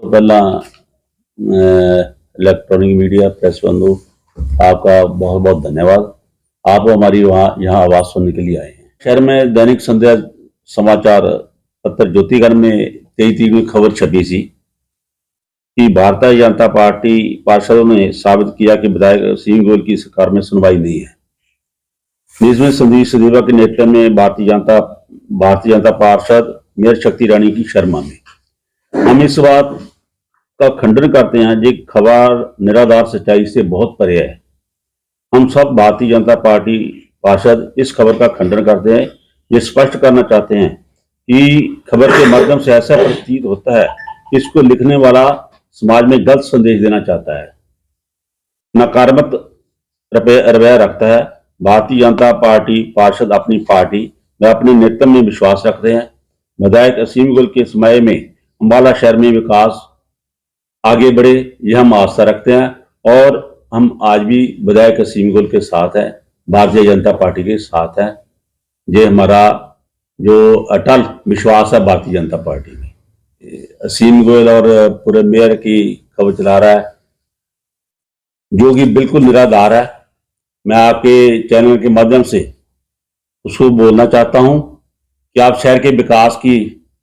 तो पहला electronic media press बंधु आपका बहुत बहुत धन्यवाद। आप हमारी यहाँ आवाज सुनने के लिए आए हैं। शहर में दैनिक संध्या समाचार पत्र ज्योतिगढ़ में 23 में खबर छपी थी कि भारतीय जनता पार्टी पार्षदों ने साबित किया कि विधायक सिंह गोयल की सरकार में सुनवाई नहीं है। इसमें संदीप सदेवा के नेतृत्व में भारतीय जनता पार्षद मेयर शक्ति रानी की शर्मा में हम इस बात का खंडन करते हैं। ये खबर निराधार सच्चाई से बहुत परे है। हम सब भारतीय जनता पार्टी पार्षद इस खबर का खंडन करते हैं। ये स्पष्ट करना चाहते हैं कि खबर के माध्यम से ऐसा प्रतीत होता है कि इसको लिखने वाला समाज में गलत संदेश देना चाहता है, नकारात्मक रवैया रखता है। भारतीय जनता पार्टी पार्षद अपनी पार्टी व अपने नेतृत्व में विश्वास रखते हैं। विधायक असीम गोयल के समय में अम्बाला शहर में विकास आगे बढ़े, यह हम आस्था रखते हैं और हम आज भी विधायक असीम गोयल के साथ हैं, भारतीय जनता पार्टी के साथ हैं। ये हमारा जो अटल विश्वास है भारतीय जनता पार्टी में। असीम गोयल और पूरे मेयर की खबर चला रहा है जो कि बिल्कुल निराधार है। मैं आपके चैनल के माध्यम से उसको बोलना चाहता हूं कि आप शहर के विकास की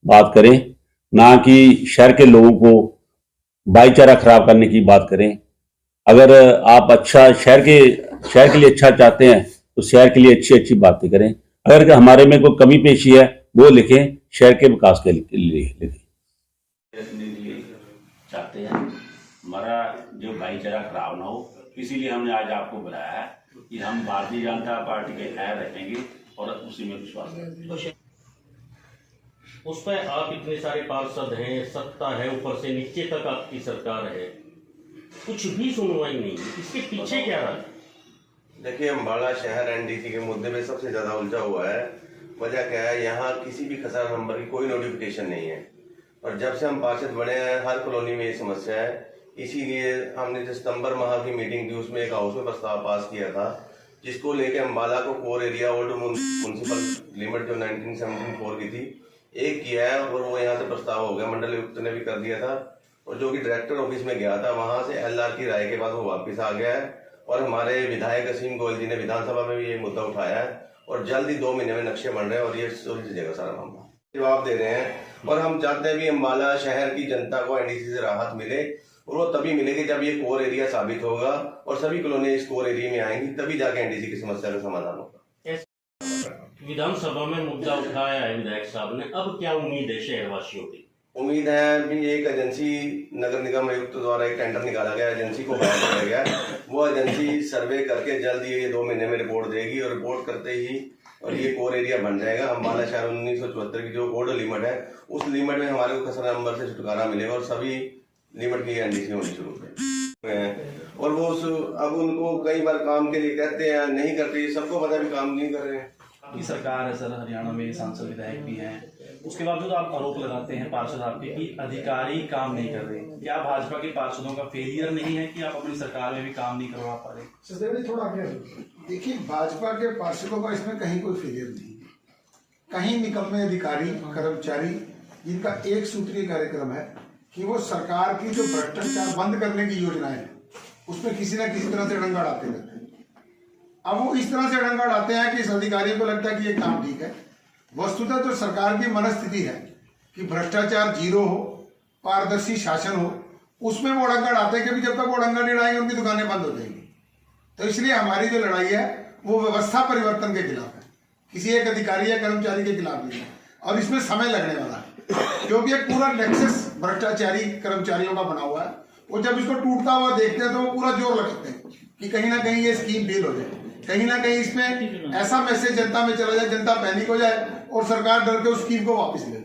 बात करें, ना कि शहर के लोगों को भाईचारा खराब करने की बात करें। अगर आप अच्छा शहर के लिए अच्छा चाहते हैं तो शहर के लिए अच्छी अच्छी बातें करें। अगर हमारे में कोई कमी पेशी है वो लिखें, शहर के विकास के लिए लिखें। चाहते हैं हमारा जो भाईचारा खराब ना हो, इसीलिए हमने आज आपको बुलाया है कि हम भारतीय जनता पार्टी के खैर रखेंगे और उसी में विश्वास करेंगे। उस पर आप इतने सारे पार्षद हैं, सत्ता है, ऊपर से नीचे तक आपकी सरकार है, कुछ भी सुनवाई नहीं है, इसके पीछे क्या रहा? देखिए, अम्बाला शहर एनडीसी के मुद्दे में सबसे ज्यादा उलझा हुआ है। वजह क्या है, यहाँ किसी भी खसरा नंबर की कोई नोटिफिकेशन नहीं है और जब से हम पार्षद बने हैं हर कॉलोनी में ये समस्या है। इसीलिए हमने जो सितंबर माह की मीटिंग थी उसमें एक हाउस में प्रस्ताव पास किया था जिसको लेके अम्बाला को core area old municipal limit जो 1974 की थी एक किया है और वो यहाँ से प्रस्ताव हो गया। मंडल आयुक्त ने भी कर दिया था और जो कि डायरेक्टर ऑफिस में गया था वहां से एलआर की राय के बाद वो वापस आ गया है और हमारे विधायक असीम गोयल जी ने विधानसभा में भी ये मुद्दा उठाया है और जल्द ही 2 महीने में नक्शे बन रहे हैं और ये सुलझ जाएगा सारा मामला। जवाब दे रहे हैं और हम चाहते हैं भी अम्बाला शहर की जनता को एनडीसी से राहत मिले और वो तभी मिलेगी जब ये कोर एरिया साबित होगा और सभी कॉलोनी इस कोर एरिया में आएंगी, तभी जाके एनडीसी की समस्या का समाधान होगा। विधानसभा में मुद्दा उठाया है विधायक साहब ने, अब क्या उम्मीद है शहरवासियों की? उम्मीद है भी एक एजेंसी नगर निगम आयुक्त द्वारा एक टेंडर निकाला गया, एजेंसी को हायर किया गया, वो एजेंसी सर्वे करके जल्द ये 2 महीने में रिपोर्ट देगी और रिपोर्ट करते ही और ये कोर एरिया बन जाएगा। अम्बाला शहर 1974 की जो कोड लिमिट है उस लिमिट में हमारे को खसरा नंबर से छुटकारा मिलेगा और सभी लिमिट की एनडीसी होनी शुरू है। और वो अब उनको कई बार काम के लिए कहते हैं नहीं करते, सबको पता भी काम नहीं कर रहे हैं। आपकी सरकार है सर, हरियाणा में सांसद विधायक भी हैं, उसके बावजूद आप आरोप लगाते हैं पार्षद आपके कि अधिकारी काम नहीं कर रहे। क्या भाजपा के पार्षदों का फेलियर नहीं है कि आप अपनी सरकार में भी काम नहीं करवा पा रहे? सचदेव जी थोड़ा आगे देखिए, भाजपा के पार्षदों का इसमें कहीं कोई फेलियर नहीं है। कहीं निकम्मे अधिकारी कर्मचारी जिनका एक सूत्रीय कार्यक्रम है कि वो सरकार की जो भ्रष्टाचार बंद करने की योजना है उसमें किसी न किसी तरह से डंगा अड़ाते रहते हैं। अब वो इस तरह से डंगा अड़ाते हैं कि इस अधिकारियों को लगता है कि ये काम ठीक है। वस्तुतः तो सरकार की मनस्थिति है कि भ्रष्टाचार जीरो हो, पारदर्शी शासन हो, उसमें वो डंगा अड़ाते हैं कि जब तक वो डंगा नहीं अड़ाएंगे उनकी दुकानें बंद हो जाएंगी। तो इसलिए हमारी जो लड़ाई है वो व्यवस्था परिवर्तन के खिलाफ है, किसी एक अधिकारी या कर्मचारी के खिलाफ नहीं है और इसमें समय लगने वाला है क्योंकि एक पूरा नेक्सस भ्रष्टाचारी कर्मचारियों का बना हुआ है। वो जब इसको टूटता हुआ देखते हैं तो वो पूरा जोर लगाते हैं कि कहीं ना कहीं ये स्कीम फेल हो जाए, कहीं ना कहीं इसमें ऐसा मैसेज जनता में चला जाए, जनता पैनिक हो जाए और सरकार डर के उस स्कीम को वापस ले ले।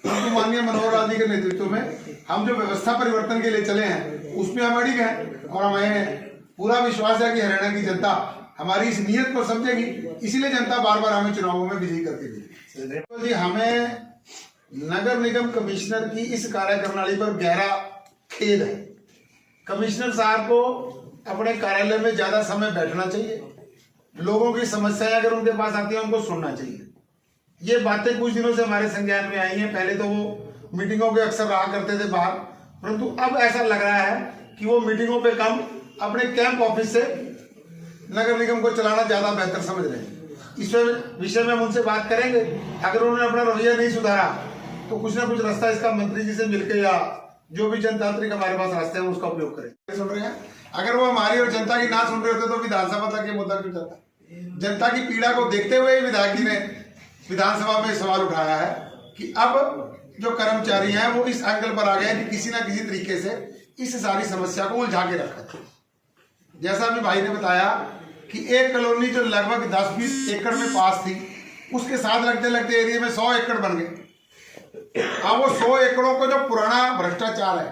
तो माननीय मनोहर लाल जी के नेतृत्व में हम जो व्यवस्था परिवर्तन के लिए चले हैं उसमें हम अड़िग हैं और हमें पूरा विश्वास है कि हरियाणा की जनता हमारी इस नीयत को समझेगी, इसीलिए जनता बार बार हमें चुनावों में विजयी करके देगी। जी, हमें नगर निगम कमिश्नर की इस कार्य प्रणाली पर गहरा खेद है। कमिश्नर साहब को अपने कार्यालय में ज्यादा समय बैठना चाहिए, लोगों की समस्याएं अगर उनके पास आती है उनको सुनना चाहिए। ये बातें कुछ दिनों से हमारे संज्ञान में आई हैं। पहले तो वो मीटिंगों के अक्सर रहा करते थे बाहर परंतु अब ऐसा लग रहा है कि वो मीटिंगों पे कम अपने कैंप ऑफिस से नगर निगम को चलाना ज्यादा बेहतर समझ रहे हैं। इस विषय में हम उनसे बात करेंगे। अगर उन्होंने अपना रवैया नहीं सुधारा तो कुछ ना कुछ रास्ता इसका मंत्री जी से मिलकर या जो भी जनतांत्रिक हमारे पास रास्ते हैं उसका उपयोग करें। सुन रहे हैं, अगर वो हमारी और जनता की ना सुन रहे होते तो विधानसभा तक ये मुद्दा क्यों चलता? जनता की पीड़ा को देखते हुए विधायक जी ने विधानसभा में सवाल उठाया है कि अब जो कर्मचारी हैं वो इस एंगल पर आ गए कि किसी ना किसी तरीके से इस सारी समस्या को उलझा के रखा था। जैसा अभी भाई ने बताया कि एक कॉलोनी जो लगभग 10-20 एकड़ में पास थी, उसके साथ लगते लगते एरिया में 100 एकड़ बन गए। अब वो 100 एकड़ों को जो पुराना भ्रष्टाचार है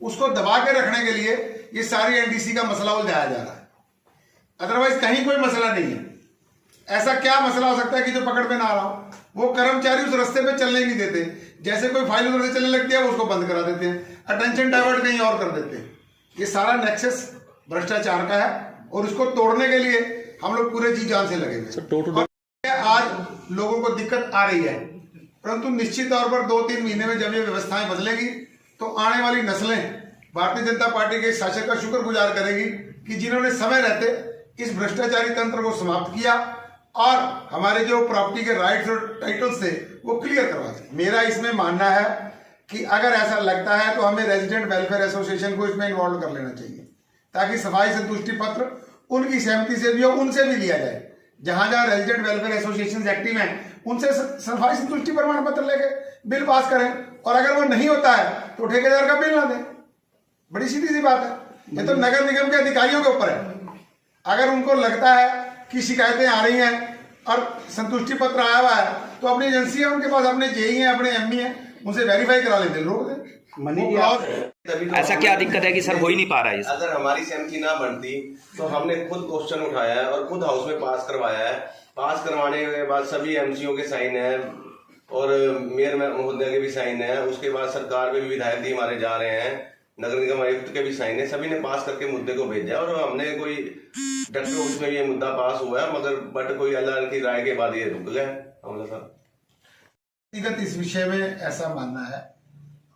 उसको दबा के रखने के लिए ये सारी एनडीसी का मसला उलझाया जा रहा है। अदरवाइज कहीं कोई मसला नहीं है। ऐसा क्या मसला हो सकता है कि जो पकड़ में ना आ रहा हो? वो कर्मचारी उस रास्ते पे चलने ही नहीं देते। जैसे कोई फाइल उधर से चलने लगती है उसको बंद करा देते हैं, अटेंशन डाइवर्ट कहीं और कर देते हैं। ये सारा नेक्सस भ्रष्टाचार का है और उसको तोड़ने के लिए हम लोग पूरे जी जान से लगे हुए। आज लोगों को दिक्कत आ रही है, परंतु निश्चित तौर पर 2-3 महीने में जब ये व्यवस्थाएं बदलेगी तो आने वाली नस्लें भारतीय जनता पार्टी के शासक का शुक्रगुजार करेगी कि जिन्होंने समय रहते इस भ्रष्टाचारी तंत्र को समाप्त किया और हमारे जो प्रॉपर्टी के राइट्स और टाइटल्स थे वो क्लियर करवा दिए। मेरा इसमें मानना है कि अगर ऐसा लगता है तो हमें रेजिडेंट वेलफेयर एसोसिएशन को इसमें इन्वॉल्व कर लेना चाहिए ताकि सफाई संतुष्टि पत्र उनकी सहमति से भी हो, उनसे भी लिया जाए। जहां जहां रेजिडेंट वेलफेयर एसोसिएशन एक्टिव हैं उनसे सफाई संतुष्टि प्रमाण पत्र लेके बिल पास करें, और अगर वो नहीं होता है तो ठेकेदार का बिल ना दें। बड़ी सीधी सी बात है। ये तो नगर निगम के अधिकारियों के ऊपर है। अगर उनको लगता है कि शिकायतें आ रही हैं और संतुष्टि पत्र आया हुआ है तो अपनी एजेंसी है उनके पास, अपने जेई हैं, अपने एमई हैं, उनसे वेरीफाई करा लेते, रोक दें। ऐसा क्या दिक्कत है कि सर हो ही नहीं पा रहा है? अगर हमारी सहमति ना बनती तो हमने खुद क्वेश्चन उठाया है और खुद हाउस में पास करवाया है। पास करवाने के बाद सभी एमसीओ के साइन है और मेयर महोदय के भी साइन है। उसके बाद सरकार में भी विधायक जी हमारे जा रहे हैं, नगर निगम आयुक्त के भी साइन है। सभी ने पास करके मुद्दे को भेजा और हमने कोई डॉक्टर ऑफिस में ये मुद्दा पास हुआ है, मगर बट कोई अल्लाह की राय के बाद ये रुक गया व्यक्तिगत इस विषय में ऐसा मानना है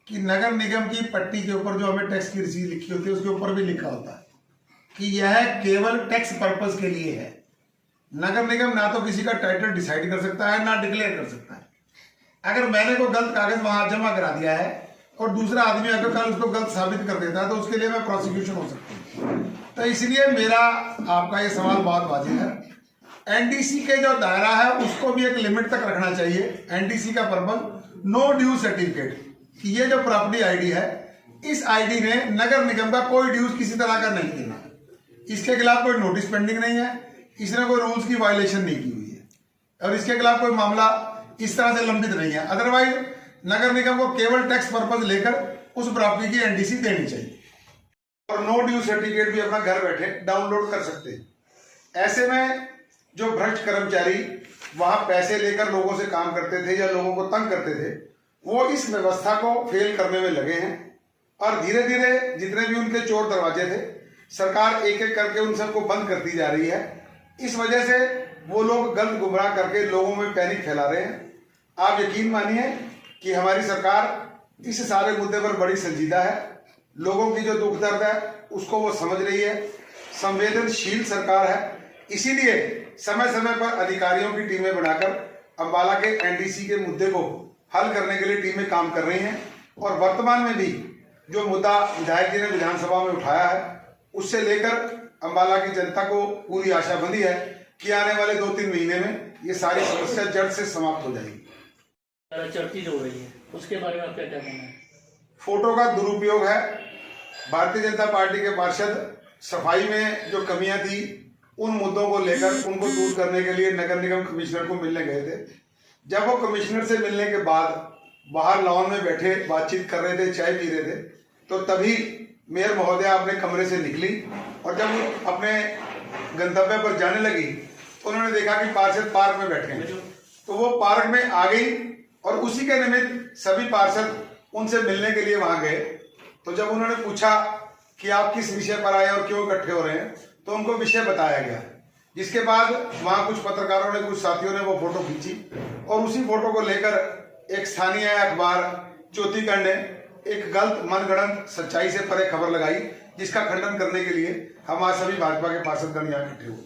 कि नगर निगम की पट्टी के ऊपर जो हमें टैक्स की रसीद लिखी होती है उसके ऊपर भी लिखा होता है कि यह केवल टैक्स पर्पस के लिए है। नगर निगम ना तो किसी का टाइटल डिसाइड कर सकता है ना डिक्लेयर कर सकता है। अगर मैंने कोई गलत कागज वहां जमा करा दिया है और दूसरा आदमी अगर कल उसको गलत साबित कर देता है तो उसके लिए मैं प्रोसिक्यूशन हो सकती हूँ। तो इसलिए मेरा आपका ये सवाल बहुत वाजिब है। एनडीसी के जो दायरा है उसको भी एक लिमिट तक रखना चाहिए। एनडीसी का पर्पज नो ड्यू सर्टिफिकेट कि ये जो प्रॉपर्टी आईडी है इस आईडी ने नगर निगम का कोई ड्यूज किसी तरह का नहीं देना, इसके खिलाफ कोई नोटिस पेंडिंग नहीं है, इसने कोई रूल्स की वायलेशन नहीं की हुई है और इसके खिलाफ कोई मामला इस तरह से लंबित नहीं है। अदरवाइज नगर निगम को केवल टैक्स पर्पज लेकर उस प्रॉपर्टी की एनडीसी देनी चाहिए और नो ड्यू सर्टिफिकेट भी अपना घर बैठे डाउनलोड कर सकते हैं। ऐसे में जो भ्रष्ट कर्मचारी वहां पैसे लेकर लोगों से काम करते थे या लोगों को तंग करते थे वो इस व्यवस्था को फेल करने में लगे हैं और धीरे धीरे जितने भी उनके चोर दरवाजे थे सरकार एक एक करके उन सबको बंद करती जा रही है। इस वजह से वो लोग गलत गुमराह करके लोगों में पैनिक फैला रहे हैं। आप यकीन मानिए कि हमारी सरकार इस सारे मुद्दे पर बड़ी संजीदा है। लोगों की जो दुख दर्द है उसको वो समझ रही है। संवेदनशील सरकार है, इसीलिए समय समय पर अधिकारियों की टीमें बनाकर अंबाला के एनडीसी के मुद्दे को हल करने के लिए टीमें काम कर रही हैं और वर्तमान में भी जो मुद्दा विधायक जी ने विधानसभा में उठाया है उससे लेकर अंबाला की जनता को पूरी आशा बंधी है कि आने वाले 2-3 महीने में ये सारी समस्या जड़ से समाप्त हो जाएगी। चर्चित हो रही है, उसके बारे में आपका क्या कहना है? फोटो का दुरुपयोग है। भारतीय जनता पार्टी के पार्षद सफाई में जो कमियां थी उन मुद्दों को लेकर उनको दूर करने के लिए नगर निगम कमिश्नर को मिलने गए थे। जब वो कमिश्नर से मिलने के बाद बाहर लॉन में बैठे बातचीत कर रहे थे, चाय पी रहे थे, तो तभी मेयर महोदया अपने कमरे से निकली और जब वो अपने गंतव्य पर जाने लगी तो उन्होंने देखा कि पार्षद पार्क में बैठे हैं, तो वो पार्क में आ गई और उसी के निमित्त सभी पार्षद उनसे मिलने के लिए वहां गए। तो जब उन्होंने पूछा कि आप किस विषय पर आए और क्यों इकट्ठे हो रहे हैं तो उनको विषय बताया गया, जिसके बाद वहां कुछ पत्रकारों ने, कुछ साथियों ने वो फोटो खींची और उसी फोटो को लेकर एक स्थानीय अखबार ज्योतिकर्ण ने एक गलत मनगढ़ंत सच्चाई से परे खबर लगाई, जिसका खंडन करने के लिए हम आज सभी भाजपा के पार्षदगण यहाँ इकट्ठे हुए।